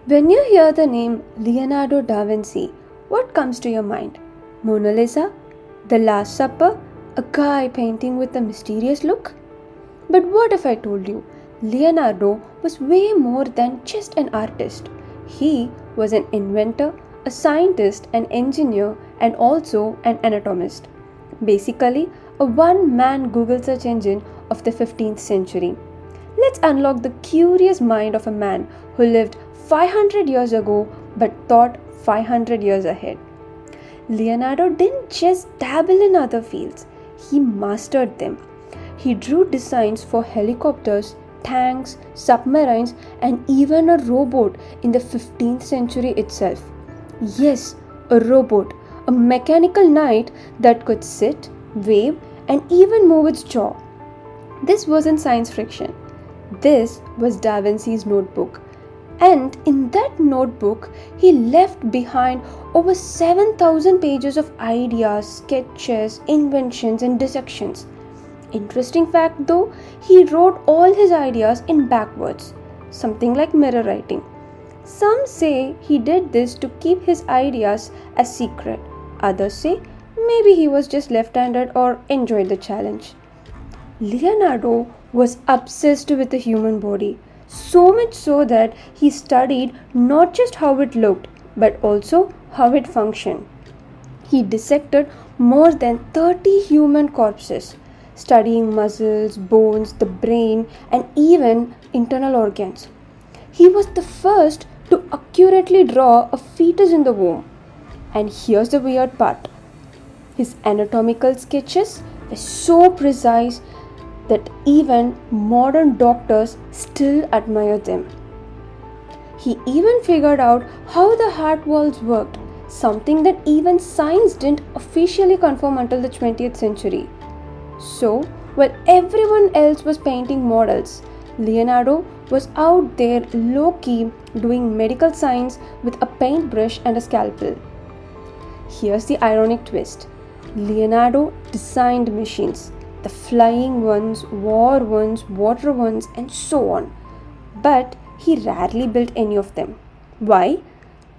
When you hear the name Leonardo da Vinci, what comes to your mind? Mona Lisa? The Last Supper? A guy painting with a mysterious look? But what if I told you Leonardo was way more than just an artist? He was an inventor, a scientist, an engineer, and also an anatomist. Basically, a one man Google search engine of the 15th century. Let's unlock the curious mind of a man who lived 500 years ago but thought 500 years ahead. Leonardo didn't just dabble in other fields, he mastered them. He drew designs for helicopters, tanks, submarines, and even a robot in the 15th century itself. Yes, a robot, a mechanical knight that could sit, wave, and even move its jaw. This wasn't science fiction. This was Da Vinci's notebook. And in that notebook, he left behind over 7,000 pages of ideas, sketches, inventions, and dissections. Interesting fact though, he wrote all his ideas in backwards, something like mirror writing. Some say he did this to keep his ideas a secret. Others say maybe he was just left-handed or enjoyed the challenge. Leonardo was obsessed with the human body, so much so that he studied not just how it looked, but also how it functioned. He dissected more than 30 human corpses, studying muscles, bones, the brain, and even internal organs. He was the first to accurately draw a fetus in the womb. And here's the weird part. His anatomical sketches were so precise that even modern doctors still admire them. He even figured out how the heart valves worked, something that even science didn't officially confirm until the 20th century. So, while everyone else was painting models, Leonardo was out there low-key doing medical science with a paintbrush and a scalpel. Here's the ironic twist. Leonardo designed machines, the flying ones, war ones, water ones, and so on. But he rarely built any of them. Why?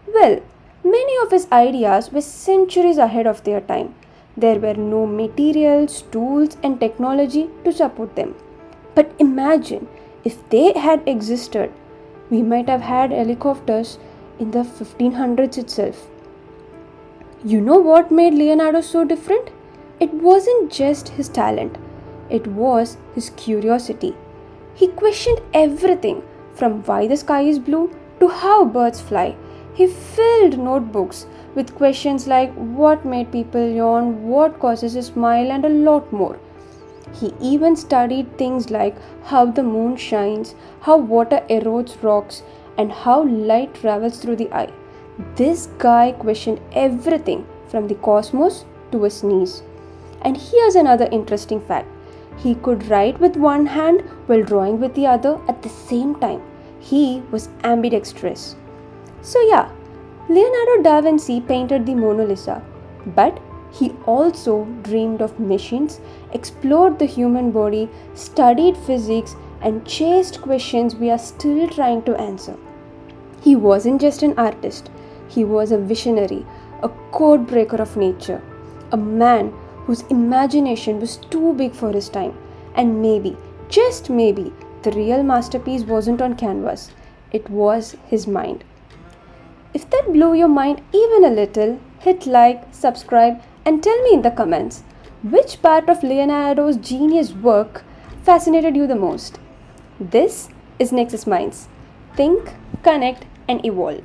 Well, many of his ideas were centuries ahead of their time. There were no materials, tools, and technology to support them. But imagine if they had existed, we might have had helicopters in the 1500s itself. You know what made Leonardo so different? It wasn't just his talent, it was his curiosity. He questioned everything from why the sky is blue to how birds fly. He filled notebooks with questions like what made people yawn, what causes a smile, and a lot more. He even studied things like how the moon shines, how water erodes rocks, and how light travels through the eye. This guy questioned everything from the cosmos to a sneeze. And here's another interesting fact. He could write with one hand while drawing with the other at the same time. He was ambidextrous. So yeah, Leonardo da Vinci painted the Mona Lisa, but he also dreamed of machines, explored the human body, studied physics, and chased questions we are still trying to answer. He wasn't just an artist, he was a visionary, a code breaker of nature, a man whose imagination was too big for his time. And maybe, just maybe, the real masterpiece wasn't on canvas, it was his mind. If that blew your mind even a little, hit like, subscribe, and tell me in the comments which part of Leonardo's genius work fascinated you the most. This is Nexus Minds. Think, connect, and evolve.